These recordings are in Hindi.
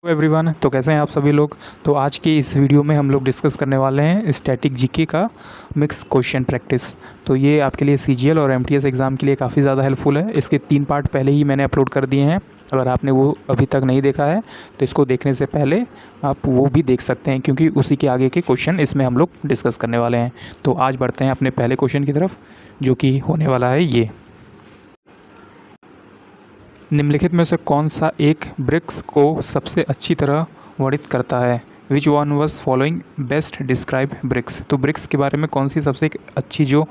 एवरीवन, तो कैसे हैं आप सभी लोग। तो आज के इस वीडियो में हम लोग डिस्कस करने वाले हैं स्टैटिक जीके का मिक्स क्वेश्चन प्रैक्टिस। तो ये आपके लिए सीजीएल और एमटीएस एग्ज़ाम के लिए काफ़ी ज़्यादा हेल्पफुल है। इसके 3 पार्ट पहले ही मैंने अपलोड कर दिए हैं। अगर आपने वो अभी तक नहीं देखा है तो इसको देखने से पहले आप वो भी देख सकते हैं, क्योंकि उसी के आगे के क्वेश्चन इसमें हम लोग डिस्कस करने वाले हैं। तो आज बढ़ते हैं अपने पहले क्वेश्चन की तरफ, जो कि होने वाला है ये। निम्नलिखित में से कौन सा एक ब्रिक्स को सबसे अच्छी तरह वर्णित करता है? Which one was following best describe BRICS. तो ब्रिक्स के बारे में कौन सी सबसे अच्छी जो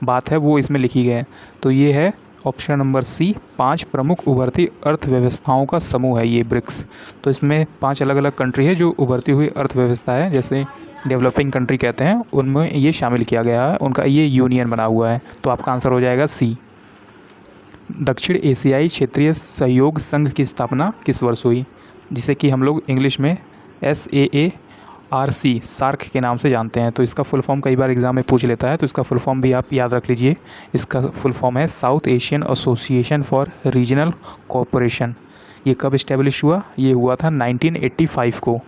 बात है वो इसमें लिखी गई है। तो ये है ऑप्शन नंबर सी, 5 प्रमुख उभरती अर्थव्यवस्थाओं का समूह है ये ब्रिक्स। तो इसमें 5 अलग अलग कंट्री है जो उभरती हुई अर्थव्यवस्था है, जैसे डेवलपिंग कंट्री कहते हैं, उनमें ये शामिल किया गया है, उनका ये यूनियन बना हुआ है। तो आपका आंसर हो जाएगा सी। दक्षिण एशियाई क्षेत्रीय सहयोग संघ की स्थापना किस वर्ष हुई, जिसे कि हम लोग इंग्लिश में SAARC सार्क के नाम से जानते हैं। तो इसका फुल फॉर्म कई बार एग्जाम में पूछ लेता है, तो इसका फुल फॉर्म भी आप याद रख लीजिए। इसका फुल फॉर्म है south Asian association for regional cooperation. ये कब इस्टेब्लिश हुआ? ये हुआ था 1985 को,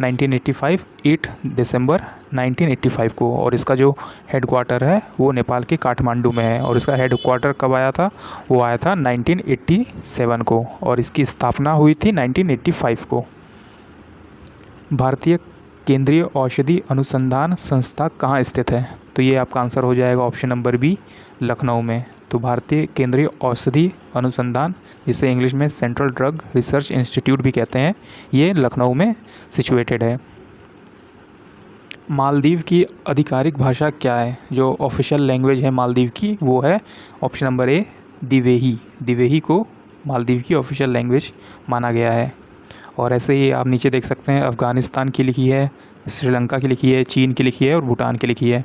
1985 8 दिसंबर 1985 को। और इसका जो हेडक्वार्टर है वो नेपाल के काठमांडू में है। और इसका हेडक्वार्टर कब आया था? वो आया था 1987 को, और इसकी स्थापना हुई थी 1985 को। भारतीय केंद्रीय औषधि अनुसंधान संस्था कहाँ स्थित है? तो ये आपका आंसर हो जाएगा ऑप्शन नंबर बी, लखनऊ में। तो भारतीय केंद्रीय औषधि अनुसंधान, जिसे इंग्लिश में सेंट्रल ड्रग रिसर्च इंस्टीट्यूट भी कहते हैं, ये लखनऊ में सिचुएटेड है। मालदीव की आधिकारिक भाषा क्या है? जो ऑफिशियल लैंग्वेज है मालदीव की वो है option number A, Dhivehi. Dhivehi को मालदीव की ऑफिशियल लैंग्वेज माना गया है। और ऐसे ही आप नीचे देख सकते हैं, अफ़गानिस्तान की लिखी है, श्रीलंका की लिखी है, चीन की लिखी है और भूटान की लिखी है।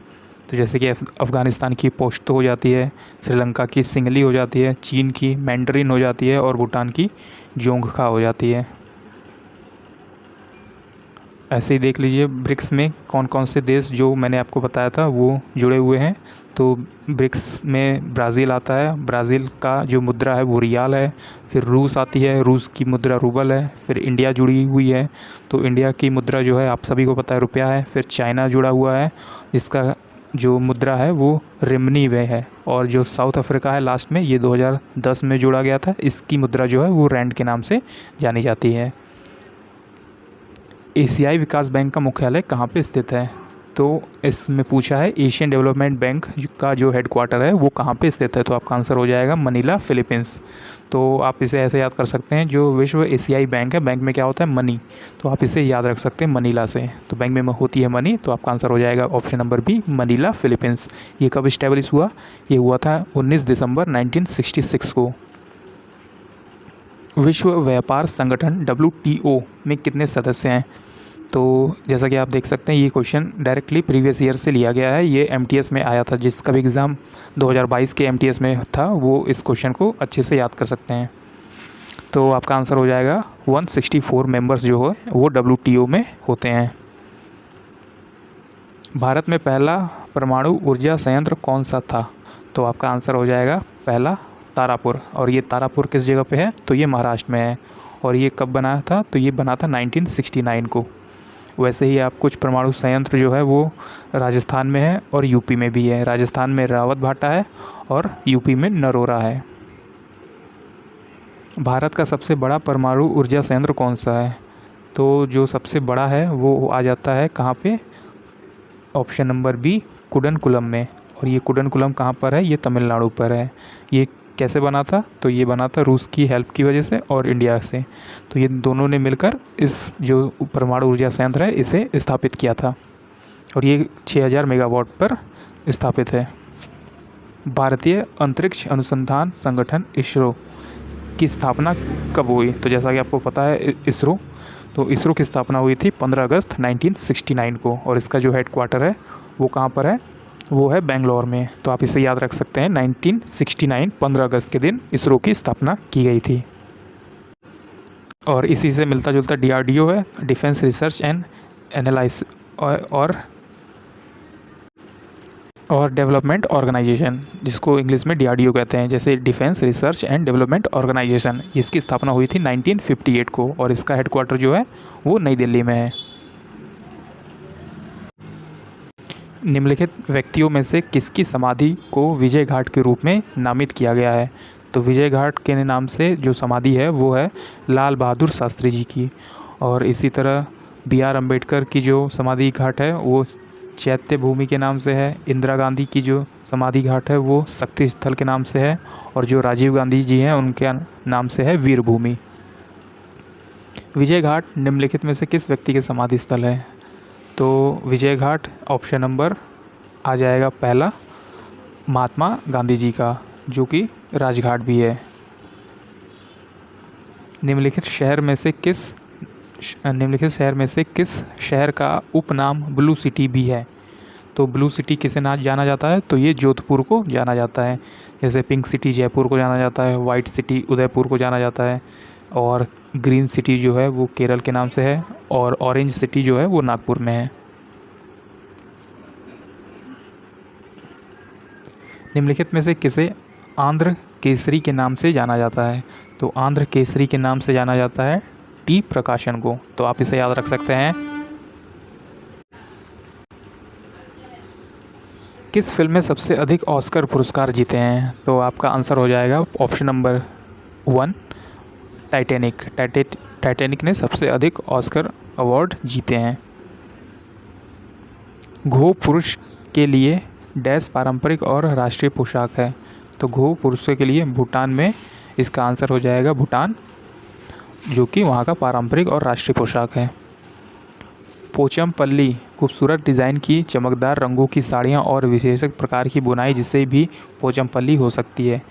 तो जैसे कि अफ़गानिस्तान की पश्तो हो जाती है, श्रीलंका की सिंगली हो जाती है, चीन की मैंडरिन हो जाती है और भूटान की जोंगखा हो जाती है। ऐसे ही देख लीजिए ब्रिक्स में कौन कौन से देश जो मैंने आपको बताया था वो जुड़े हुए हैं। तो ब्रिक्स में ब्राज़ील आता है, ब्राज़ील का जो मुद्रा है वो रियाल है। फिर रूस आती है, रूस की मुद्रा रूबल है। फिर इंडिया जुड़ी हुई है, तो इंडिया की मुद्रा जो है आप सभी को पता है रुपया है। फिर चाइना जुड़ा हुआ है, जिसका जो मुद्रा है वो रिमनी में है। और जो साउथ अफ्रीका है लास्ट में, ये 2010 में जुड़ा गया था, इसकी मुद्रा जो है वो रैंड के नाम से जानी जाती है। एशियाई विकास बैंक का मुख्यालय कहाँ पे स्थित है? तो इसमें पूछा है एशियन डेवलपमेंट बैंक का जो हेडक्वार्टर है वो कहाँ पे स्थित है। तो आपका आंसर हो जाएगा मनीला, फिलीपींस। तो आप इसे ऐसे याद कर सकते हैं, जो विश्व एशियाई बैंक है, बैंक में क्या होता है? मनी। तो आप इसे याद रख सकते हैं मनीला से। तो बैंक में होती है मनी, तो आपका आंसर हो जाएगा option number B, Manila, Philippines. ये कब इस्टेब्लिश हुआ? ये हुआ था 19 दिसंबर 1966 को। विश्व व्यापार संगठन WTO में कितने सदस्य हैं? तो जैसा कि आप देख सकते हैं, ये क्वेश्चन डायरेक्टली प्रीवियस ईयर से लिया गया है। ये MTS में आया था, जिसका भी एग्ज़ाम 2022 के MTS में था वो इस क्वेश्चन को अच्छे से याद कर सकते हैं। तो आपका आंसर हो जाएगा 164 मेंबर्स जो है वो WTO में होते हैं। भारत में पहला परमाणु ऊर्जा संयंत्र कौन सा था? तो आपका आंसर हो जाएगा पहला तारापुर। और ये तारापुर किस जगह पे है? तो ये महाराष्ट्र में है। और ये कब बना था? तो ये बना था 1969 को। वैसे ही आप कुछ परमाणु संयंत्र जो है वो राजस्थान में है और यूपी में भी है। राजस्थान में रावत भाटा है और यूपी में नरोरा है। भारत का सबसे बड़ा परमाणु ऊर्जा संयंत्र कौन सा है? तो जो सबसे बड़ा है वो आ जाता है कहाँ पे? ऑप्शन नंबर बी, कुडनकुलम में। और ये कुडनकुलम कहाँ पर है? ये तमिलनाडु पर है। ये कैसे बना था? तो ये बना था रूस की हेल्प की वजह से और इंडिया से। तो ये दोनों ने मिलकर इस जो परमाणु ऊर्जा संयंत्र है इसे स्थापित किया था। और ये 6000 मेगावाट पर स्थापित है। भारतीय अंतरिक्ष अनुसंधान संगठन इसरो की स्थापना कब हुई? तो जैसा कि आपको पता है इसरो, तो इसरो की स्थापना हुई थी 15 अगस्त 1969 को। और इसका जो हेडक्वार्टर है वो कहाँ पर है? वो है बेंगलोर में। तो आप इसे याद रख सकते हैं, 1969 15 अगस्त के दिन इसरो की स्थापना की गई थी। और इसी से मिलता जुलता DRDO है, डिफेंस रिसर्च एंड एनालाइसिस। और और डेवलपमेंट ऑर्गेनाइजेशन, जिसको इंग्लिश में DRDO कहते हैं, जैसे defence research and development organisation, इसकी स्थापना हुई थी 1958 को और इसका हेडक्वार्टर जो है वो नई दिल्ली में है। निम्नलिखित व्यक्तियों में से किसकी समाधि को विजय घाट के रूप में नामित किया गया है? तो विजय घाट के नाम से जो समाधि है वो है लाल बहादुर शास्त्री जी की। और इसी तरह BR अम्बेडकर की जो समाधि घाट है वो चैत्य भूमि के नाम से है। इंदिरा गांधी की जो समाधि घाट है वो शक्ति स्थल के नाम से है। और जो राजीव गांधी जी हैं उनके नाम से है वीर भूमि। विजय घाट निम्नलिखित में से किस व्यक्ति के समाधि स्थल है? तो विजय घाट ऑप्शन नंबर आ जाएगा पहला, महात्मा गांधी जी का, जो कि राजघाट भी है। निम्नलिखित शहर में से किस शहर का उपनाम ब्लू सिटी भी है? तो ब्लू सिटी किसे नाम जाना जाता है? तो ये जोधपुर को जाना जाता है। जैसे पिंक सिटी जयपुर को जाना जाता है, वाइट सिटी उदयपुर को जाना जाता है, और ग्रीन सिटी जो है वो केरल के नाम से है, और ऑरेंज सिटी जो है वो नागपुर में है। निम्नलिखित में से किसे आंध्र केसरी के नाम से जाना जाता है? तो आंध्र केसरी के नाम से जाना जाता है T प्रकाशन को। तो आप इसे याद रख सकते हैं। किस फिल्म में सबसे अधिक ऑस्कर पुरस्कार जीते हैं? तो आपका आंसर हो जाएगा ऑप्शन नंबर 1, टाइटैनिक। टाइटैनिक ने सबसे अधिक ऑस्कर अवार्ड जीते हैं। घो पुरुष के लिए डैश पारंपरिक और राष्ट्रीय पोशाक है? तो घो पुरुषों के लिए भूटान में इसका आंसर हो जाएगा भूटान, जो कि वहाँ का पारंपरिक और राष्ट्रीय पोशाक है। पोचमपल्ली खूबसूरत डिज़ाइन की चमकदार रंगों की साड़ियाँ और विशेष प्रकार की बुनाई जिसे भी पोचमपल्ली हो सकती है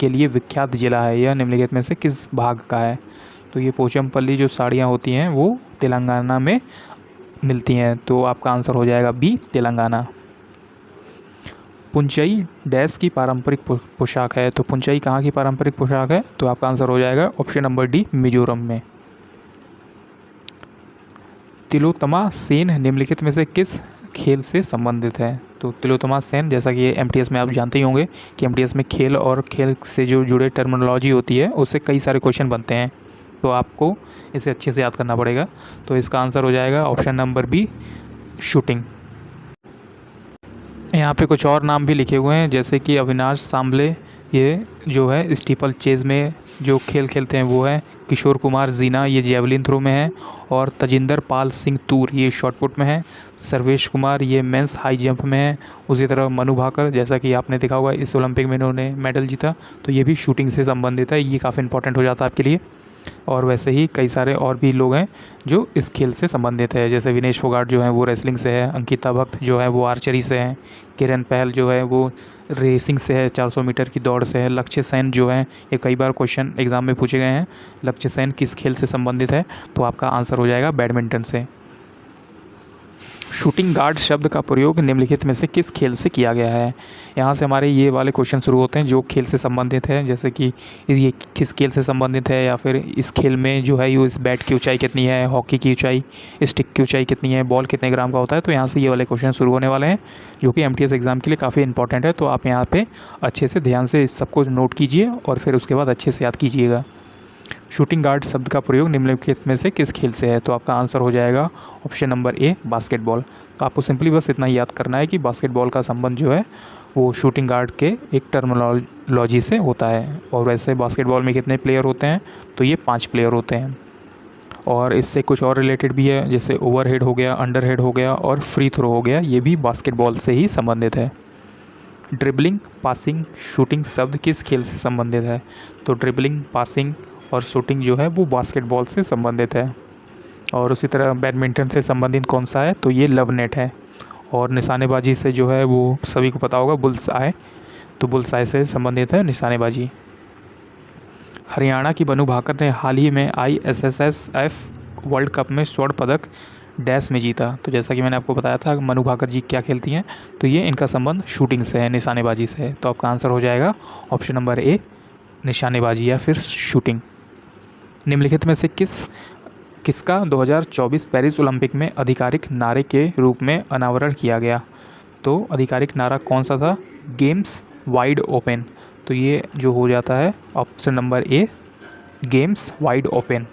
के लिए विख्यात जिला है। यह निम्नलिखित में से किस भाग का है? तो ये पोचमपल्ली जो साड़ियाँ होती हैं वो तेलंगाना में मिलती हैं। तो आपका आंसर हो जाएगा B, तेलंगाना। पुंचई डैश की पारंपरिक पोशाक है? तो पुंचई कहाँ की पारंपरिक पोशाक है? तो आपका आंसर हो जाएगा ऑप्शन नंबर D, मिजोरम में। तिलोत्तमा सेन निम्नलिखित में से किस खेल से संबंधित है? तो तिलोत्तमा सेन, जैसा कि MTS में आप जानते ही होंगे कि MTS में खेल और खेल से जो जुड़े टर्मिनोलॉजी होती है उससे कई सारे क्वेश्चन बनते हैं, तो आपको इसे अच्छे से याद करना पड़ेगा। तो इसका आंसर हो जाएगा ऑप्शन नंबर B, शूटिंग। यहाँ पे कुछ और नाम भी लिखे हुए हैं, जैसे कि अविनाश सांबले, ये जो है स्टीपल चेज में जो खेल खेलते हैं वो है। किशोर कुमार जीना, ये जेवलिन थ्रो में है। और तजिंदर पाल सिंह तूर, ये शॉटपुट में है। सर्वेश कुमार, ये मेंस हाई जंप में है। उसी तरह मनु भाकर, जैसा कि आपने देखा होगा इस ओलंपिक में इन्होंने मेडल जीता, तो ये भी शूटिंग से संबंधित है। ये काफ़ी इंपॉर्टेंट हो जाता है आपके लिए। और वैसे ही कई सारे और भी लोग हैं जो इस खेल से संबंधित है, जैसे विनेश फोगाट जो है वो रेसलिंग से है, अंकिता भक्त जो है वो आर्चरी से है, किरण पहल जो है वो रेसिंग से है, 400 मीटर की दौड़ से है। लक्ष्य सेन जो है, ये कई बार क्वेश्चन एग्जाम में पूछे गए हैं, लक्ष्य सेन किस खेल से संबंधित है? तो आपका आंसर हो जाएगा बैडमिंटन से। शूटिंग गार्ड शब्द का प्रयोग निम्नलिखित में से किस खेल से किया गया है? यहाँ से हमारे ये वाले क्वेश्चन शुरू होते हैं जो खेल से संबंधित है, जैसे कि ये किस खेल से संबंधित है, या फिर इस खेल में जो है इस बैट की ऊंचाई कितनी है, हॉकी की ऊंचाई, स्टिक की ऊंचाई कितनी है, बॉल कितने ग्राम का होता है। तो यहाँ से ये वाले क्वेश्चन शुरू होने वाले हैं जो कि MTS एग्ज़ाम के लिए काफ़ी इंपॉर्टेंट है। तो आप यहाँ पर अच्छे से ध्यान से इस सबको नोट कीजिए और फिर उसके बाद अच्छे से याद कीजिएगा। शूटिंग गार्ड शब्द का प्रयोग निम्नलिखित में से किस खेल से है? तो आपका आंसर हो जाएगा ऑप्शन नंबर A, बास्केटबॉल। तो आपको सिंपली बस इतना ही याद करना है कि बास्केटबॉल का संबंध जो है वो शूटिंग गार्ड के एक टर्मिनोलॉजी से होता है। और वैसे बास्केटबॉल में कितने प्लेयर होते हैं? तो ये 5 प्लेयर होते हैं। और इससे कुछ और रिलेटेड भी है, जैसे ओवरहेड हो गया, अंडरहेड हो गया और फ्री थ्रो हो गया, ये भी बास्केटबॉल से ही संबंधित है। ड्रिबलिंग, पासिंग, शूटिंग शब्द किस खेल से संबंधित है? तो ड्रिबलिंग, पासिंग और शूटिंग जो है वो बास्केटबॉल से संबंधित है। और उसी तरह बैडमिंटन से संबंधित कौन सा है? तो ये लव नेट है। और निशानेबाजी से जो है वो सभी को पता होगा, बुल्स आय, तो बुल्स आय से संबंधित है निशानेबाजी। हरियाणा की मनु भाकर ने हाल ही में ISSF वर्ल्ड कप में स्वर्ण पदक डैश में जीता। तो जैसा कि मैंने आपको बताया था मनु भाकर जी क्या खेलती हैं, तो ये इनका संबंध शूटिंग से है, निशानेबाजी से है। तो आपका आंसर हो जाएगा ऑप्शन नंबर A, निशानेबाजी या फिर शूटिंग। निम्नलिखित में से किसका 2024 पेरिस ओलंपिक में आधिकारिक नारे के रूप में अनावरण किया गया? तो आधिकारिक नारा कौन सा था? Games wide open. तो ये जो हो जाता है option number A, games wide open.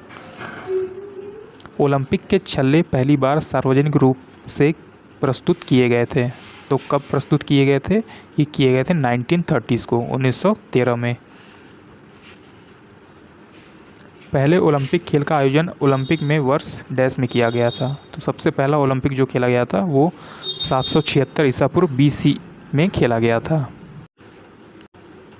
Olympic के छल्ले पहली बार सार्वजनिक रूप से प्रस्तुत किए गए थे, तो कब प्रस्तुत किए गए थे? ये किए गए थे 1930s को, 1913 में। पहले ओलंपिक खेल का आयोजन ओलंपिक में वर्ष डैश में किया गया था। तो सबसे पहला ओलंपिक जो खेला गया था वो 776 ईसा पूर्व BC में खेला गया था।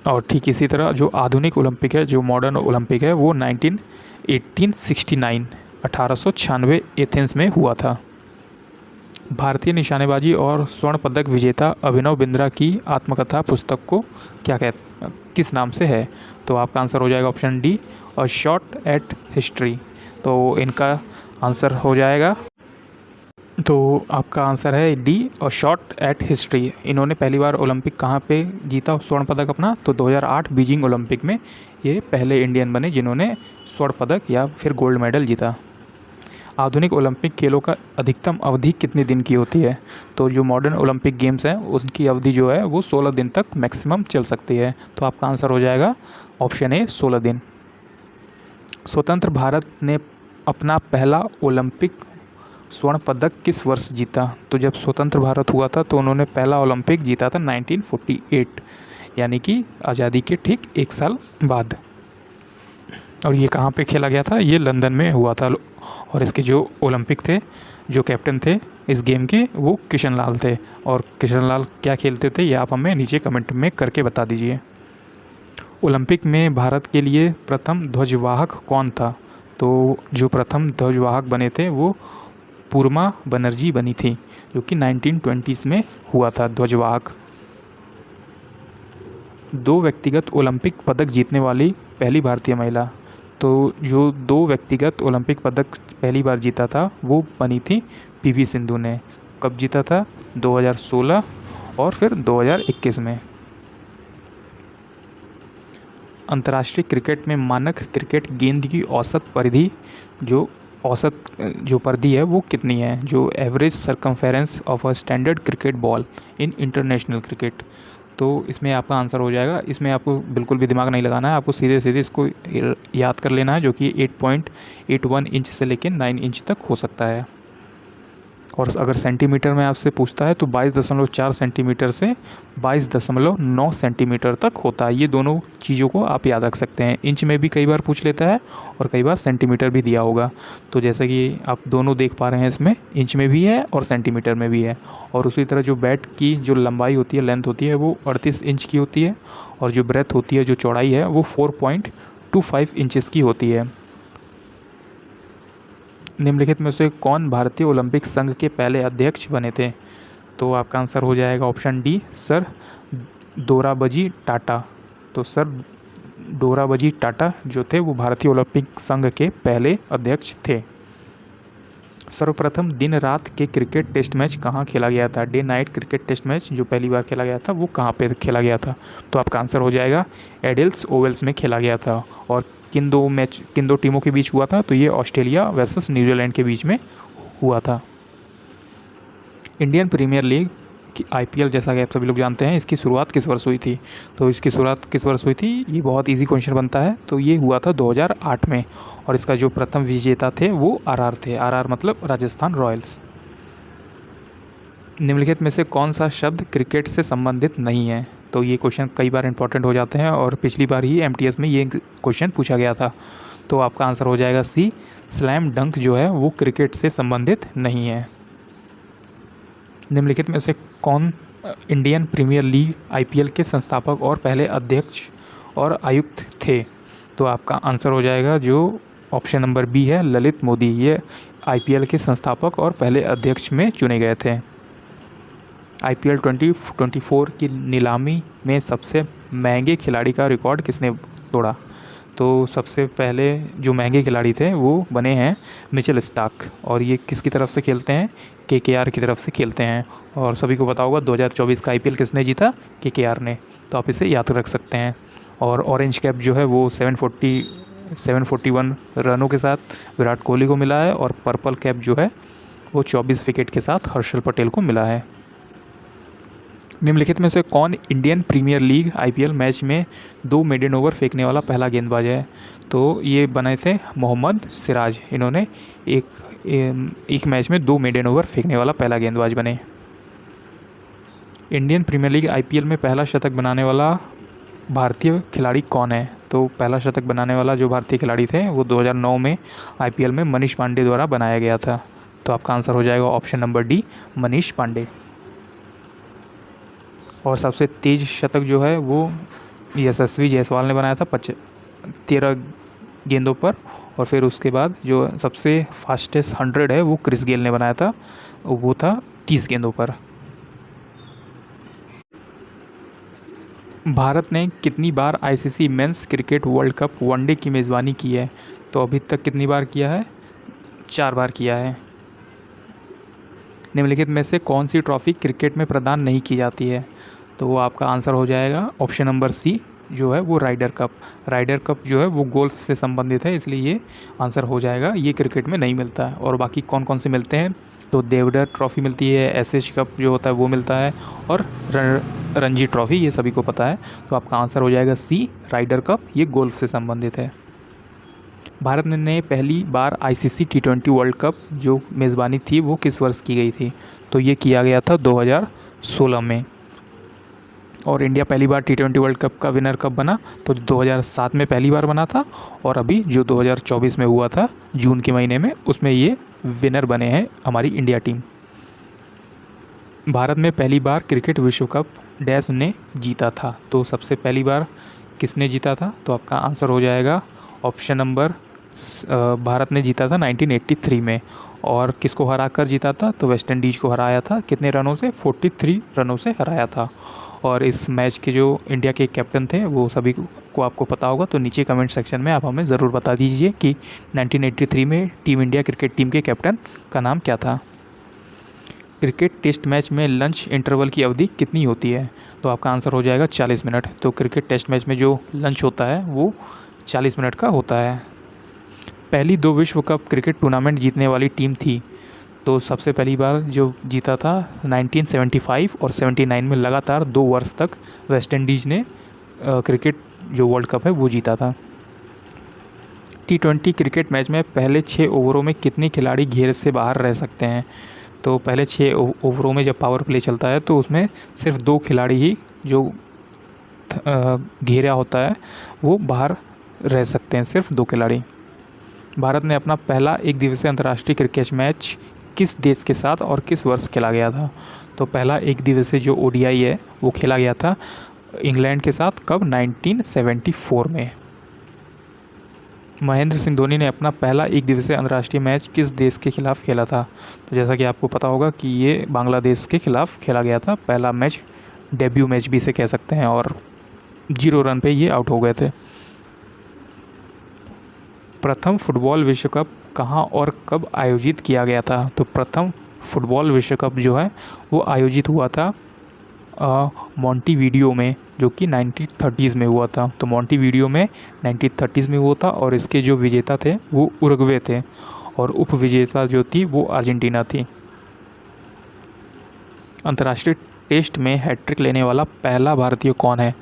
और ठीक इसी तरह जो आधुनिक ओलंपिक है, जो मॉडर्न ओलंपिक है, वो 1896 एथेंस में हुआ था। भारतीय निशानेबाजी और स्वर्ण पदक विजेता अभिनव बिंद्रा की आत्मकथा पुस्तक को किस नाम से है? तो आपका आंसर हो जाएगा option D, a shot at history. तो इनका आंसर हो जाएगा, तो आपका आंसर है D, a shot at history. इन्होंने पहली बार ओलंपिक कहाँ पे जीता स्वर्ण पदक अपना? तो 2008 बीजिंग ओलंपिक में ये पहले इंडियन बने जिन्होंने स्वर्ण पदक या फिर गोल्ड मेडल जीता। आधुनिक ओलंपिक खेलों का अधिकतम अवधि कितने दिन की होती है? तो जो मॉडर्न ओलंपिक गेम्स हैं उसकी अवधि जो है वो 16 दिन तक मैक्सिमम चल सकती है। तो आपका आंसर हो जाएगा ऑप्शन ए, 16 दिन। स्वतंत्र भारत ने अपना पहला ओलंपिक स्वर्ण पदक किस वर्ष जीता? तो जब स्वतंत्र भारत हुआ था तो उन्होंने पहला ओलंपिक जीता था 1948, यानी कि आज़ादी के ठीक 1 साल बाद। और ये कहाँ पे खेला गया था? ये लंदन में हुआ था। और इसके जो ओलंपिक थे, जो कैप्टन थे इस गेम के, वो किशन लाल थे। और किशन लाल क्या खेलते थे ये आप हमें नीचे कमेंट में करके बता दीजिए। ओलंपिक में भारत के लिए प्रथम ध्वजवाहक कौन था? तो जो प्रथम ध्वजवाहक बने थे वो पूर्मा बनर्जी बनी थी, जो कि 1920s में हुआ था ध्वजवाहक। 2 व्यक्तिगत ओलंपिक पदक जीतने वाली पहली भारतीय महिला। तो जो 2 व्यक्तिगत ओलंपिक पदक पहली बार जीता था वो बनी थी PV सिंधु ने। कब जीता था? 2016 और फिर 2021 में। अंतर्राष्ट्रीय क्रिकेट में मानक क्रिकेट गेंद की औसत परिधि जो परिधि है वो कितनी है? जो average circumference of a standard cricket ball in international cricket. तो इसमें आपका आंसर हो जाएगा, इसमें आपको बिल्कुल भी दिमाग नहीं लगाना है, आपको सीधे सीधे इसको याद कर लेना है, जो कि 8.81 इंच से लेकर 9 इंच तक हो सकता है। और अगर सेंटीमीटर में आपसे पूछता है तो 22.4 सेंटीमीटर से 22.9 सेंटीमीटर तक होता है। ये दोनों चीज़ों को आप याद रख सकते हैं। इंच में भी कई बार पूछ लेता है और कई बार सेंटीमीटर भी दिया होगा। तो जैसे कि आप दोनों देख पा रहे हैं, इसमें इंच में भी है और सेंटीमीटर में भी है। और उसी तरह जो बैट की जो लंबाई होती है, लेंथ होती है, वो 38 इंच की होती है। और जो ब्रेथ होती है, जो चौड़ाई है, वो 4.25 इंचेस की होती है। निम्नलिखित में से कौन भारतीय ओलंपिक संघ के पहले अध्यक्ष बने थे? तो आपका आंसर हो जाएगा option D, sir Dorabji Tata. तो सर दोराबजी टाटा जो थे वो भारतीय ओलंपिक संघ के पहले अध्यक्ष थे। सर्वप्रथम दिन रात के क्रिकेट टेस्ट मैच कहाँ खेला गया था? Day night cricket test match जो पहली बार खेला गया था वो कहाँ पे खेला गया था? तो आपका आंसर हो जाएगा एडिल्स ओवल्स में खेला गया था। और किन दो टीमों के बीच हुआ था? तो ये ऑस्ट्रेलिया वर्सेस न्यूजीलैंड के बीच में हुआ था। इंडियन प्रीमियर लीग की IPL, जैसा कि आप सभी लोग जानते हैं, इसकी शुरुआत किस वर्ष हुई थी? तो इसकी शुरुआत किस वर्ष हुई थी? ये बहुत इजी क्वेश्चन बनता है। तो ये हुआ था 2008 में। और इसका जो प्रथम विजेता थे वो RR थे। RR मतलब राजस्थान रॉयल्स। निम्नलिखित में से कौन सा शब्द क्रिकेट से संबंधित नहीं है? तो ये क्वेश्चन कई बार इंपॉर्टेंट हो जाते हैं और पिछली बार ही MTS में ये क्वेश्चन पूछा गया था। तो आपका आंसर हो जाएगा सी, स्लैम डंक जो है वो क्रिकेट से संबंधित नहीं है। निम्नलिखित में से कौन इंडियन प्रीमियर लीग IPL के संस्थापक और पहले अध्यक्ष और आयुक्त थे? तो आपका आंसर हो जाएगा जो ऑप्शन नंबर बी है, ललित मोदी। ये IPL के संस्थापक और पहले अध्यक्ष में चुने गए थे। IPL 2024 की नीलामी में सबसे महंगे खिलाड़ी का रिकॉर्ड किसने तोड़ा? तो सबसे पहले जो महंगे खिलाड़ी थे वो बने हैं मिचेल स्टार्क। और ये किसकी तरफ से खेलते हैं? KKR की तरफ से खेलते हैं। और सभी को पता होगा 2024 का IPL किसने जीता? KKR ने। तो आप इसे याद रख सकते हैं। और ऑरेंज कैप जो है वो 741 रनों के साथ विराट कोहली को मिला है। और पर्पल कैप जो है वो 24 विकेट के साथ हर्षल पटेल को मिला है। निम्नलिखित में से कौन Indian Premier League IPL match में 2 मेडन ओवर फेंकने वाला पहला गेंदबाज है? तो ये बने थे मोहम्मद सिराज। इन्होंने एक मैच में 2 मेडन ओवर फेंकने वाला पहला गेंदबाज बने। इंडियन प्रीमियर लीग IPL में पहला शतक बनाने वाला भारतीय खिलाड़ी कौन है? तो पहला शतक बनाने वाला जो भारतीय खिलाड़ी थे वो 2009 में IPL में मनीष पांडे द्वारा बनाया गया था। तो आपका आंसर हो जाएगा option number D, Manish Pandey. और सबसे तेज शतक जो है वो यशस्वी जायसवाल ने बनाया था 13 गेंदों पर। और फिर उसके बाद जो सबसे फास्टेस्ट 100 है वो क्रिस गेल ने बनाया था, वो था 30 गेंदों पर। भारत ने कितनी बार ICC men's cricket world cup one day की मेज़बानी की है? तो अभी तक कितनी बार किया है? 4 बार किया है। निम्नलिखित में से कौन सी ट्रॉफी क्रिकेट में प्रदान नहीं की जाती है? तो वो आपका आंसर हो जाएगा ऑप्शन नंबर सी, जो है वो राइडर कप। राइडर कप जो है वो गोल्फ से संबंधित है, इसलिए ये आंसर हो जाएगा। ये क्रिकेट में नहीं मिलता है। और बाकी कौन कौन से मिलते हैं? तो देवधर ट्रॉफी मिलती है, एसएच कप जो होता है वो मिलता है, और रणजी ट्रॉफी, ये सभी को पता है। तो आपका आंसर हो जाएगा सी, राइडर कप। ये गोल्फ से संबंधित है। भारत ने पहली बार ICC T20 वर्ल्ड कप जो मेज़बानी थी वो किस वर्ष की गई थी? तो ये किया गया था 2016 में। और इंडिया पहली बार T20 वर्ल्ड कप का विनर कब बना? तो 2007 में पहली बार बना था, और अभी जो 2024 में हुआ था जून के महीने में, उसमें ये विनर बने हैं हमारी इंडिया टीम। भारत में पहली बार क्रिकेट विश्व कप डैश ने जीता था। तो सबसे पहली बार किसने जीता था? तो आपका आंसर हो जाएगा ऑप्शन नंबर, भारत ने जीता था 1983 में। और किसको हरा कर जीता था? तो वेस्ट इंडीज़ को हराया था। कितने रनों से? 43 रनों से हराया था। और इस मैच के जो इंडिया के कैप्टन थे वो सभी को आपको पता होगा, तो नीचे कमेंट सेक्शन में आप हमें ज़रूर बता दीजिए कि 1983 में टीम इंडिया क्रिकेट टीम के कैप्टन का नाम क्या था। क्रिकेट टेस्ट मैच में लंच इंटरवल की अवधि कितनी होती है? तो आपका आंसर हो जाएगा 40 मिनट। तो क्रिकेट टेस्ट मैच में जो लंच होता है वो 40 मिनट का होता है। पहली 2 विश्व कप क्रिकेट टूर्नामेंट जीतने वाली टीम थी? तो सबसे पहली बार जो जीता था 1975 और 79 में, लगातार 2 वर्ष तक वेस्ट इंडीज़ ने क्रिकेट जो वर्ल्ड कप है वो जीता था। T20 क्रिकेट मैच में पहले 6 ओवरों में कितने खिलाड़ी घेरे से बाहर रह सकते हैं? तो पहले 6 ओवरों में जब पावर प्ले चलता है तो उसमें सिर्फ 2 खिलाड़ी ही जो घेरा होता है वो बाहर रह सकते हैं, सिर्फ 2 खिलाड़ी। भारत ने अपना पहला एक दिवसीय अंतर्राष्ट्रीय क्रिकेट मैच किस देश के साथ और किस वर्ष खेला गया था? तो पहला एक दिवसीय जो ODI है वो खेला गया था इंग्लैंड के साथ। कब? 1974 में। महेंद्र सिंह धोनी ने अपना पहला एक दिवसीय अंतर्राष्ट्रीय मैच किस देश के खिलाफ खेला था? तो जैसा कि आपको पता होगा कि ये बांग्लादेश के खिलाफ खेला गया था। पहला मैच, डेब्यू मैच भी इसे कह सकते हैं, और 0 रन पे ये आउट हो गए थे। प्रथम फुटबॉल विश्व कप कहाँ और कब आयोजित किया गया था? तो प्रथम फुटबॉल विश्व कप जो है वो आयोजित हुआ था मोंटीवीडियो में, जो कि 1930s में हुआ था। तो मोंटीवीडियो में 1930s में हुआ था, और इसके जो विजेता थे वो उरुग्वे थे, और उपविजेता जो थी वो अर्जेंटीना थी। अंतर्राष्ट्रीय टेस्ट में हैट्रिक लेने वाला पहला भारतीय कौन है?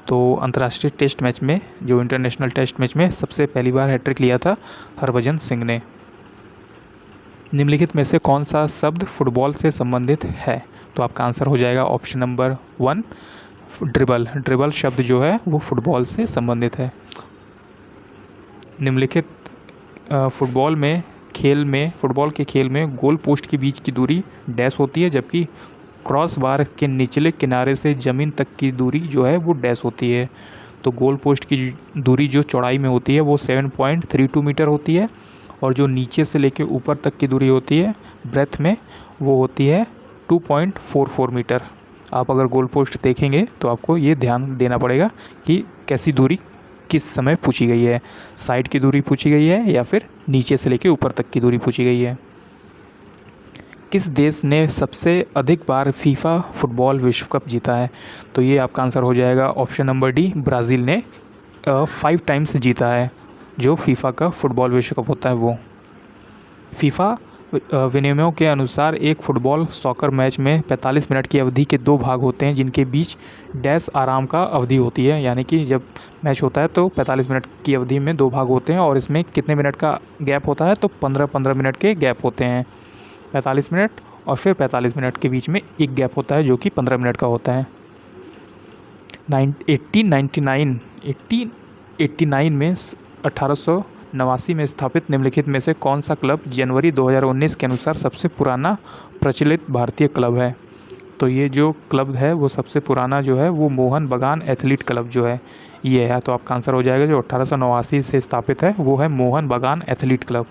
तो अंतर्राष्ट्रीय टेस्ट मैच में, जो इंटरनेशनल टेस्ट मैच में सबसे पहली बार हैट्रिक लिया था हरभजन सिंह ने। निम्नलिखित में से कौन सा शब्द फुटबॉल से संबंधित है? तो आपका आंसर हो जाएगा ऑप्शन नंबर 1, ड्रिबल। ड्रिबल शब्द जो है वो फुटबॉल से संबंधित है। निम्नलिखित फुटबॉल के खेल में गोल पोस्ट के बीच की दूरी डैश होती है, जबकि क्रॉस बार के निचले किनारे से ज़मीन तक की दूरी जो है वो डैश होती है। तो गोल पोस्ट की दूरी जो चौड़ाई में होती है वो 7.32 मीटर होती है, और जो नीचे से लेके ऊपर तक की दूरी होती है ब्रेथ में वो होती है 2.44 मीटर। आप अगर गोल पोस्ट देखेंगे तो आपको ये ध्यान देना पड़ेगा कि कैसी दूरी किस समय पूछी गई है, साइड की दूरी पूछी गई है या फिर नीचे से लेके ऊपर तक की दूरी पूछी गई है। किस देश ने सबसे अधिक बार फीफा फुटबॉल विश्व कप जीता है? तो ये आपका आंसर हो जाएगा ऑप्शन नंबर डी, ब्राज़ील ने 5 टाइम्स जीता है जो फीफा का फुटबॉल विश्व कप होता है वो। फीफा विनिमयों के अनुसार एक फुटबॉल सॉकर मैच में 45 मिनट की अवधि के 2 भाग होते हैं, जिनके बीच डैश आराम का अवधि होती है। यानी कि जब मैच होता है तो 45 मिनट की अवधि में 2 भाग होते हैं और इसमें कितने मिनट का गैप होता है, तो 15-15 मिनट के गैप होते हैं। 45 मिनट और फिर 45 मिनट के बीच में एक गैप होता है जो कि 15 मिनट का होता है। 1889 में 1889 में स्थापित निम्नलिखित में से कौन सा क्लब जनवरी 2019 के अनुसार सबसे पुराना प्रचलित भारतीय क्लब है? तो ये जो क्लब है वो सबसे पुराना जो है वो मोहन बागान एथलीट क्लब जो है ये है। तो आपका आंसर हो जाएगा जो 1889 से स्थापित है वो है मोहन बागान एथलीट क्लब।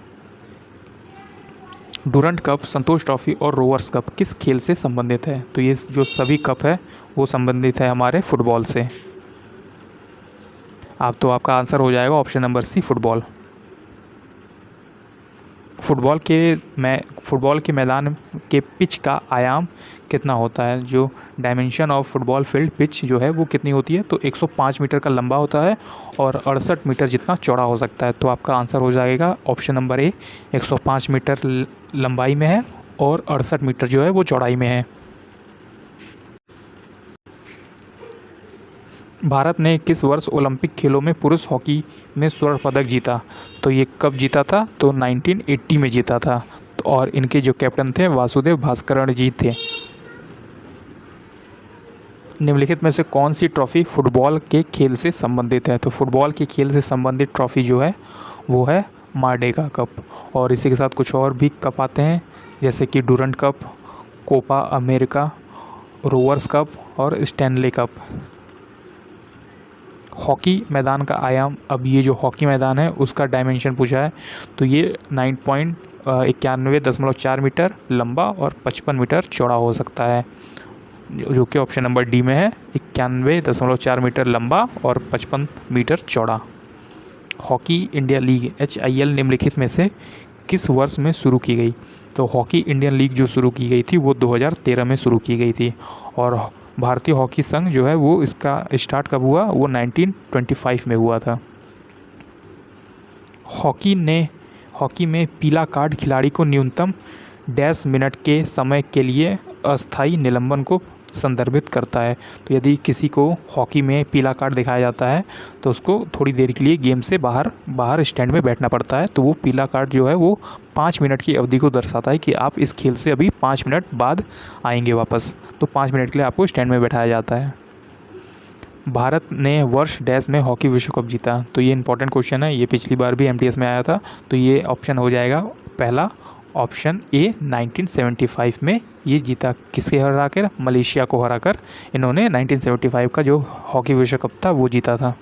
डूरंट कप, संतोष ट्रॉफी और रोवर्स कप किस खेल से संबंधित है? तो ये जो सभी कप है वो संबंधित है हमारे फुटबॉल से। आपका आंसर हो जाएगा option number C, football. Football के मैदान के पिच का आयाम कितना होता है? जो dimension of football field pitch जो है वो कितनी होती है? तो 105 मीटर का लंबा होता है और 68 मीटर जितना चौड़ा हो सकता है। तो आपका आंसर हो जाएगा ऑप्शन नंबर ए, 105 मीटर लंबाई में है और 68 मीटर जो है वो चौड़ाई में है। भारत ने किस वर्ष ओलंपिक खेलों में पुरुष हॉकी में स्वर्ण पदक जीता? तो ये कब जीता था? तो 1980 में जीता था और इनके जो कैप्टन थे वासुदेव भास्करण जी थे। निम्नलिखित में से कौन सी ट्रॉफी फुटबॉल के खेल से संबंधित है? तो फुटबॉल के खेल से संबंधित ट्रॉफी जो है वो है मार्डेगा कप। और इसी के साथ कुछ और भी कप आते हैं जैसे कि Durand cup, Copa America, Rovers cup और स्टैनले कप। हॉकी मैदान का आयाम, अब ये जो हॉकी मैदान है उसका डायमेंशन पूछा है तो ये 9.91.4 मीटर लंबा और 55 मीटर चौड़ा हो सकता है, जो कि ऑप्शन नंबर डी में है। 91.4 मीटर लंबा और 55 मीटर चौड़ा। हॉकी इंडिया लीग HIL निम्नलिखित में से किस वर्ष में शुरू की गई? तो हॉकी इंडियन लीग जो शुरू की गई थी वो 2013 में शुरू की गई थी और भारतीय हॉकी संघ जो है वो इसका स्टार्ट कब हुआ? वो 1925 में हुआ था। हॉकी में पीला कार्ड खिलाड़ी को न्यूनतम डैश मिनट के समय के लिए अस्थायी निलंबन को संदर्भित करता है। तो यदि किसी को हॉकी में पीला कार्ड दिखाया जाता है तो उसको थोड़ी देर के लिए गेम से बाहर स्टैंड में बैठना पड़ता है। तो वो पीला कार्ड जो है वो 5 मिनट की अवधि को दर्शाता है कि आप इस खेल से अभी 5 मिनट बाद आएंगे वापस। तो 5 मिनट के लिए आपको स्टैंड में बैठाया जाता है। भारत ने वर्ष डैश में हॉकी विश्व कप जीता? तो ये इंपॉर्टेंट क्वेश्चन है, ये पिछली बार भी MTS में आया था। तो ये ऑप्शन हो जाएगा पहला, ऑप्शन ए, 1975 में ये जीता। किसके हराकर? मलेशिया को हराकर इन्होंने 1975 का जो हॉकी विश्व कप था वो जीता था।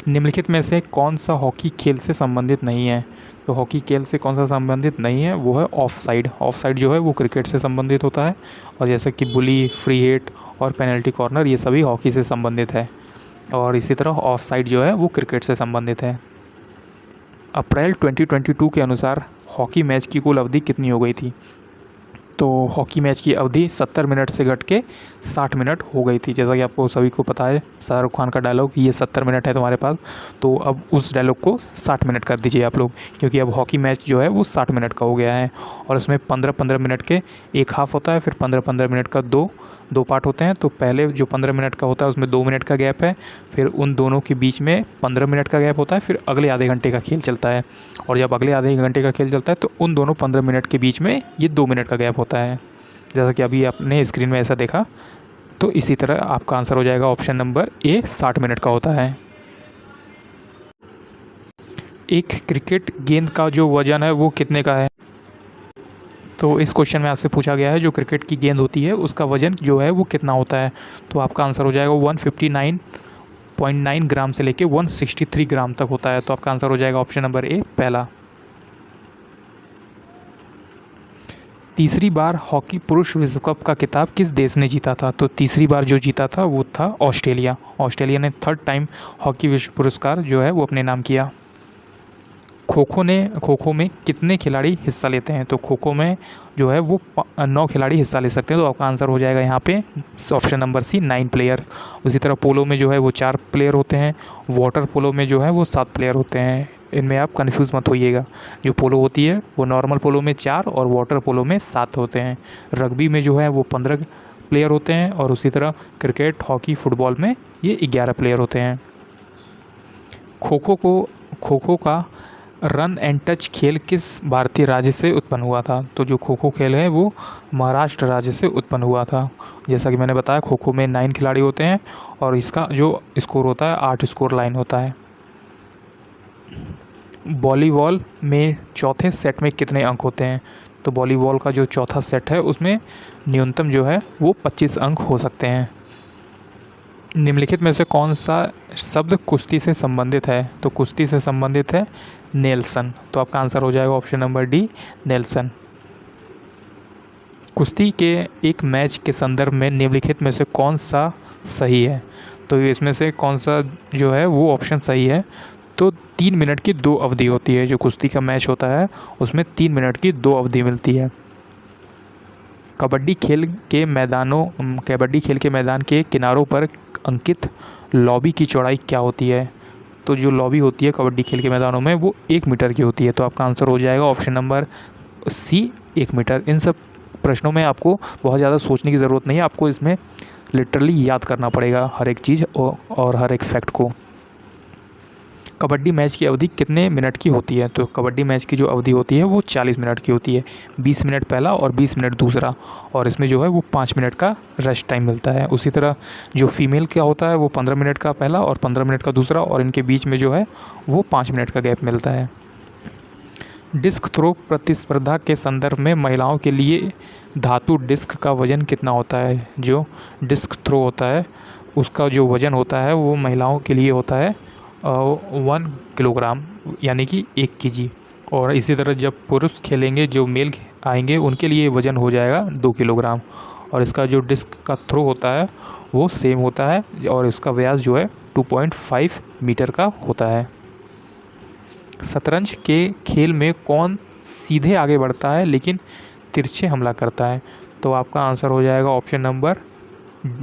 निम्नलिखित में से कौन सा हॉकी खेल से संबंधित नहीं है? तो हॉकी खेल से कौन सा संबंधित नहीं है? वो है ऑफसाइड। ऑफसाइड जो है वो क्रिकेट से संबंधित होता है और जैसे कि बुली, फ्री हिट और पेनल्टी कॉर्नर ये सभी हॉकी से संबंधित है और इसी तरह ऑफसाइड जो है वो क्रिकेट से संबंधित है। अप्रैल 2022 के अनुसार हॉकी मैच की कुल अवधि कितनी हो गई थी? तो हॉकी मैच की अवधि 70 मिनट से घट के 60 मिनट हो गई थी। जैसा कि आपको सभी को पता है शाहरुख खान का डायलॉग, ये 70 मिनट है तुम्हारे पास, तो अब उस डायलॉग को 60 मिनट कर दीजिए आप लोग, क्योंकि अब हॉकी मैच जो है वो 60 मिनट का हो गया है और उसमें 15-15 मिनट के एक हाफ होता है, फिर 15-15 मिनट का दो पार्ट होते हैं। तो पहले जो 15 मिनट का होता है उसमें 2 मिनट का गैप है, फिर उन दोनों के बीच में 15 मिनट का गैप होता है, फिर अगले आधे घंटे का खेल चलता है और जब अगले आधे घंटे का खेल चलता है तो उन दोनों 15 मिनट के बीच में ये 2 मिनट का गैप होता है, जैसा कि अभी आपने स्क्रीन में ऐसा देखा। तो इसी तरह आपका आंसर हो जाएगा ऑप्शन नंबर ए, 60 मिनट का होता है। एक क्रिकेट गेंद का जो वजन है वो कितने का है? तो इस क्वेश्चन में आपसे पूछा गया है जो क्रिकेट की गेंद होती है उसका वजन जो है वो कितना होता है। तो आपका आंसर हो जाएगा 159.9 ग्राम से लेके 163 ग्राम तक होता है। तो आपका आंसर हो जाएगा ऑप्शन नंबर ए, पहला। तीसरी बार हॉकी पुरुष विश्व कप का खिताब किस देश ने जीता था? तो तीसरी बार जो जीता था वो था ऑस्ट्रेलिया। ऑस्ट्रेलिया ने 3rd टाइम हॉकी विश्व पुरस्कार जो है वो अपने नाम किया। खो खो में कितने खिलाड़ी हिस्सा लेते हैं? तो खो खो में जो है वो 9 खिलाड़ी हिस्सा ले सकते हैं। तो आपका आंसर हो जाएगा यहाँ पे ऑप्शन नंबर सी, 9 प्लेयर। उसी तरह पोलो में जो है वो 4 प्लेयर होते हैं, वाटर पोलो में जो है वो 7 प्लेयर होते हैं, इनमें आप कंफ्यूज मत होइएगा। जो पोलो होती है वो नॉर्मल पोलो में 4 और वाटर पोलो में 7 होते हैं। रग्बी में जो है वो 15 प्लेयर होते हैं और उसी तरह क्रिकेट, हॉकी, फुटबॉल में ये 11 प्लेयर होते हैं। खो खो का रन एंड टच खेल किस भारतीय राज्य से उत्पन्न हुआ था? तो जो खो खो खेल है वो महाराष्ट्र राज्य से उत्पन्न हुआ था। जैसा कि मैंने बताया, खो खो में 9 खिलाड़ी होते हैं और इसका जो स्कोर होता है 8 स्कोर लाइन होता है। वॉलीबॉल में चौथे सेट में कितने अंक होते हैं? तो वॉलीबॉल का जो चौथा सेट है उसमें न्यूनतम जो है वो 25 अंक हो सकते हैं। निम्नलिखित में से कौन सा शब्द कुश्ती से संबंधित है? तो कुश्ती से संबंधित है नेल्सन। तो आपका आंसर हो जाएगा ऑप्शन नंबर डी, नेल्सन। कुश्ती के एक मैच के संदर्भ में निम्नलिखित में से कौन सा सही है? तो इसमें से कौन सा जो है वो ऑप्शन सही है? तो 3 मिनट की 2 अवधि होती है। जो कुश्ती का मैच होता है उसमें 3 मिनट की 2 अवधि मिलती है। कबड्डी खेल के मैदान के किनारों पर अंकित लॉबी की चौड़ाई क्या होती है? तो जो लॉबी होती है कबड्डी खेल के मैदानों में वो 1 मीटर की होती है। तो आपका आंसर हो जाएगा ऑप्शन नंबर सी, 1 मीटर। इन सब प्रश्नों में आपको बहुत ज़्यादा सोचने की ज़रूरत नहीं है, आपको इसमें लिटरली याद करना पड़ेगा हर एक चीज़ और हर एक फैक्ट को। कबड्डी मैच की अवधि कितने मिनट की होती है? तो कबड्डी मैच की जो अवधि होती है वो 40 मिनट की होती है। 20 मिनट पहला और 20 मिनट दूसरा, और इसमें जो है वो 5 मिनट का रेस्ट टाइम मिलता है। उसी तरह जो फीमेल का होता है वो 15 मिनट का पहला और 15 मिनट का दूसरा, और इनके बीच में जो है वो 5 मिनट का गैप मिलता है। डिस्क थ्रो प्रतिस्पर्धा के संदर्भ में महिलाओं के लिए धातु डिस्क का वजन कितना होता है? जो डिस्क थ्रो होता है उसका जो वजन होता है वो महिलाओं के लिए होता है 1 किलोग्राम, यानी कि 1 kg। और इसी तरह जब पुरुष खेलेंगे, जो मेल आएंगे, उनके लिए वज़न हो जाएगा 2 किलोग्राम। और इसका जो डिस्क का थ्रो होता है वो सेम होता है और इसका व्यास जो है 2.5 मीटर का होता है। शतरंज के खेल में कौन सीधे आगे बढ़ता है लेकिन तिरछे हमला करता है? तो आपका आंसर हो जाएगा ऑप्शन नंबर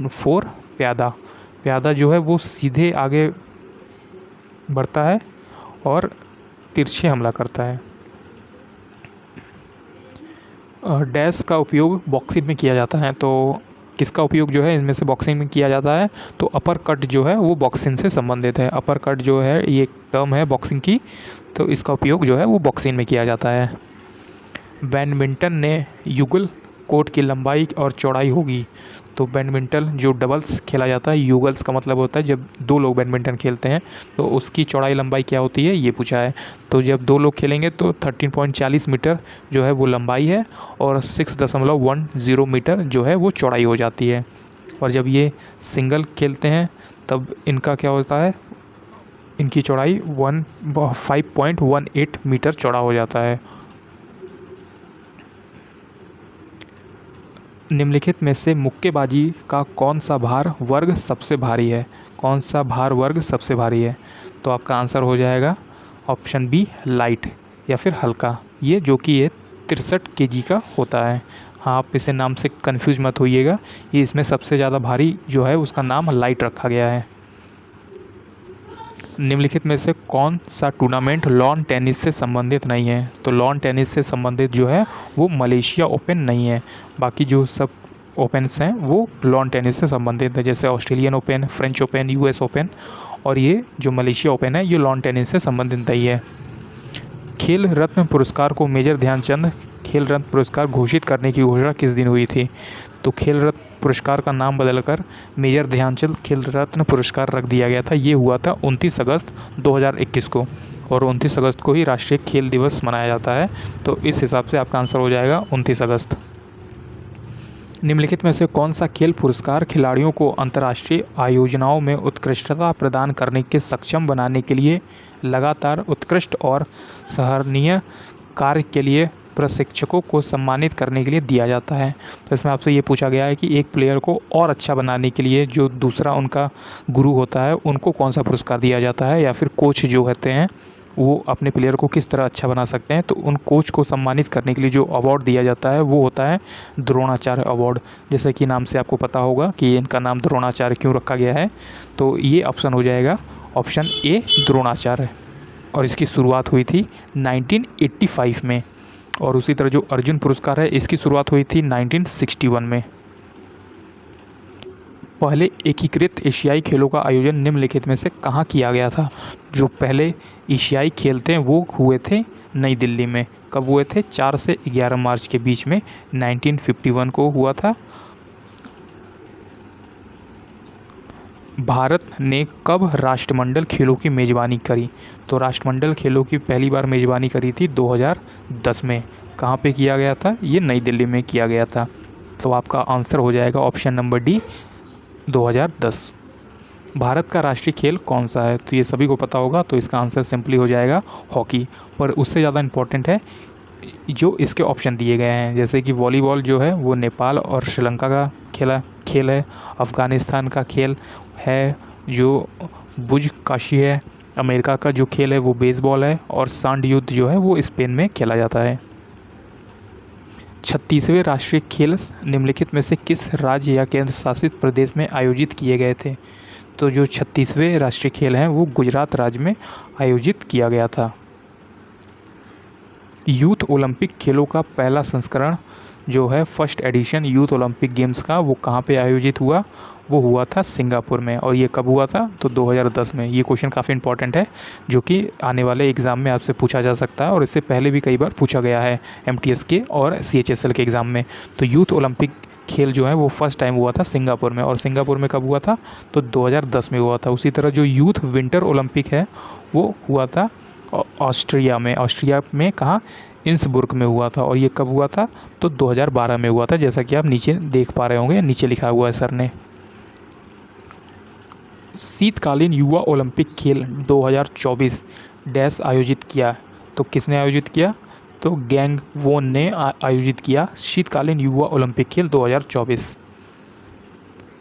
4, प्यादा। प्यादा जो है वो सीधे आगे बढ़ता है और तिरछे हमला करता है। डैश का उपयोग बॉक्सिंग में किया जाता है। तो किसका उपयोग जो है इनमें से बॉक्सिंग में किया जाता है? तो अपर कट जो है वो बॉक्सिंग से संबंधित है। अपर कट जो है ये एक टर्म है बॉक्सिंग की, तो इसका उपयोग जो है वो बॉक्सिंग में किया जाता है। बैडमिंटन ने युगल कोर्ट की लंबाई और चौड़ाई होगी। तो बैडमिंटन जो डबल्स खेला जाता है, युगल्स का मतलब होता है जब 2 लोग बैडमिंटन खेलते हैं, तो उसकी चौड़ाई लंबाई क्या होती है ये पूछा है। तो जब 2 लोग खेलेंगे तो 13.40 मीटर जो है वो लंबाई है और 6.10 मीटर जो है वो चौड़ाई हो जाती है। और जब ये सिंगल खेलते हैं तब इनका क्या होता है, इनकी चौड़ाई 5.18 मीटर चौड़ा हो जाता है। निम्नलिखित में से मुक्केबाजी का कौन सा भार वर्ग सबसे भारी है? कौन सा भार वर्ग सबसे भारी है? तो आपका आंसर हो जाएगा ऑप्शन बी, लाइट या फिर हल्का। ये जो कि ये 63 kg का होता है। हाँ, आप इसे नाम से कंफ्यूज मत होइएगा, ये इसमें सबसे ज़्यादा भारी जो है उसका नाम लाइट रखा गया है। निम्नलिखित में से कौन सा टूर्नामेंट लॉन टेनिस से संबंधित नहीं है? तो लॉन टेनिस से संबंधित जो है वो मलेशिया ओपन नहीं है। बाकी जो सब ओपन्स हैं वो लॉन टेनिस से संबंधित है, जैसे Australian open, French open, US open, और ये जो मलेशिया ओपन है ये लॉन टेनिस से संबंधित नहीं है। खेल रत्न पुरस्कार को मेजर ध्यानचंद खेल रत्न पुरस्कार घोषित करने की घोषणा किस दिन हुई थी? तो खेल रत्न पुरस्कार का नाम बदलकर मेजर ध्यानचंद खेल रत्न पुरस्कार रख दिया गया था। ये हुआ था 29 अगस्त 2021 को, और 29 अगस्त को ही राष्ट्रीय खेल दिवस मनाया जाता है। तो इस हिसाब से आपका आंसर हो जाएगा 29 अगस्त। निम्नलिखित में से कौन सा खेल पुरस्कार खिलाड़ियों को अंतर्राष्ट्रीय आयोजनाओं में उत्कृष्टता प्रदान करने के सक्षम बनाने के लिए लगातार उत्कृष्ट और सराहनीय कार्य के लिए प्रशिक्षकों को सम्मानित करने के लिए दिया जाता है? तो इसमें आपसे ये पूछा गया है कि एक प्लेयर को और अच्छा बनाने के लिए जो दूसरा उनका गुरु होता है उनको कौन सा पुरस्कार दिया जाता है, या फिर कोच जो होते हैं वो अपने प्लेयर को किस तरह अच्छा बना सकते हैं। तो उन कोच को सम्मानित करने के लिए जो अवार्ड दिया जाता है वो होता है द्रोणाचार्य अवार्ड। जैसे कि नाम से आपको पता होगा कि इनका नाम द्रोणाचार्य क्यों रखा गया है। तो ये ऑप्शन हो जाएगा ऑप्शन ए, द्रोणाचार्य। और इसकी शुरुआत हुई थी 1985 में। और उसी तरह जो अर्जुन पुरस्कार है इसकी शुरुआत हुई थी 1961 में। पहले एकीकृत एशियाई खेलों का आयोजन निम्नलिखित में से कहाँ किया गया था? जो पहले एशियाई खेल थे वो हुए थे नई दिल्ली में। कब हुए थे? 4 से 11 मार्च के बीच में 1951 को हुआ था। भारत ने कब राष्ट्रमंडल खेलों की मेज़बानी करी? तो राष्ट्रमंडल खेलों की पहली बार मेज़बानी करी थी 2010 में। कहाँ पे किया गया था? ये नई दिल्ली में किया गया था। तो आपका आंसर हो जाएगा ऑप्शन नंबर डी 2010। भारत का राष्ट्रीय खेल कौन सा है? तो ये सभी को पता होगा, तो इसका आंसर सिंपली हो जाएगा हॉकी। पर उससे ज़्यादा इम्पोर्टेंट है जो इसके ऑप्शन दिए गए हैं, जैसे कि वॉलीबॉल जो है वो नेपाल और श्रीलंका का खेल है। अफ़गानिस्तान का खेल है जो बुज काशी है। अमेरिका का जो खेल है वो बेसबॉल है। और सांड युद्ध जो है वो स्पेन में खेला जाता है। 36वें राष्ट्रीय खेल निम्नलिखित में से किस राज्य या केंद्र शासित प्रदेश में आयोजित किए गए थे? तो जो 36वें राष्ट्रीय खेल हैं वो गुजरात राज्य में आयोजित किया गया था। यूथ ओलंपिक खेलों का पहला संस्करण जो है first edition youth Olympic games का, वो कहाँ पे आयोजित हुआ? वो हुआ था सिंगापुर में। और ये कब हुआ था? तो 2010 में। ये क्वेश्चन काफ़ी इंपॉर्टेंट है जो कि आने वाले एग्ज़ाम में आपसे पूछा जा सकता है और इससे पहले भी कई बार पूछा गया है MTS के और CHSL के एग्ज़ाम में। तो यूथ ओलंपिक खेल जो है वो फर्स्ट टाइम हुआ था सिंगापुर में। और सिंगापुर में कब हुआ था? तो 2010 में हुआ था। उसी तरह जो यूथ विंटर ओलंपिक है वो हुआ था ऑस्ट्रिया में कहाँ? इंसबुर्ग में हुआ था। और ये कब हुआ था? तो 2012 में हुआ था, जैसा कि आप नीचे देख पा रहे होंगे, नीचे लिखा हुआ है सर ने। शीतकालीन युवा ओलंपिक खेल 2024 डैश आयोजित किया। तो किसने आयोजित किया? तो गैंगवोन ने आयोजित किया शीतकालीन युवा ओलंपिक खेल 2024।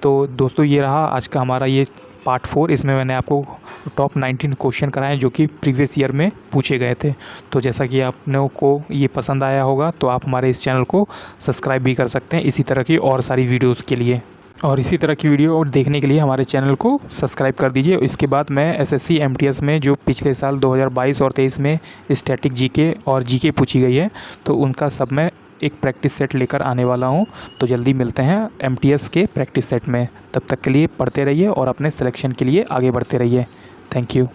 तो दोस्तों ये रहा आज का हमारा ये पार्ट 4। इसमें मैंने आपको टॉप 19 क्वेश्चन कराए जो कि प्रीवियस ईयर में पूछे गए थे। तो जैसा कि आपने को ये पसंद आया होगा तो आप हमारे इस चैनल को सब्सक्राइब भी कर सकते हैं इसी तरह की और सारी वीडियोज़ के लिए। और इसी तरह की वीडियो और देखने के लिए हमारे चैनल को सब्सक्राइब कर दीजिए। इसके बाद मैं SSC MTS में जो पिछले साल 2022 और 23 में स्टैटिक GK और GK पूछी गई है तो उनका सब मैं एक प्रैक्टिस सेट लेकर आने वाला हूं। तो जल्दी मिलते हैं MTS के प्रैक्टिस सेट में। तब तक के लिए पढ़ते रहिए और अपने सिलेक्शन के लिए आगे बढ़ते रहिए। Thank you.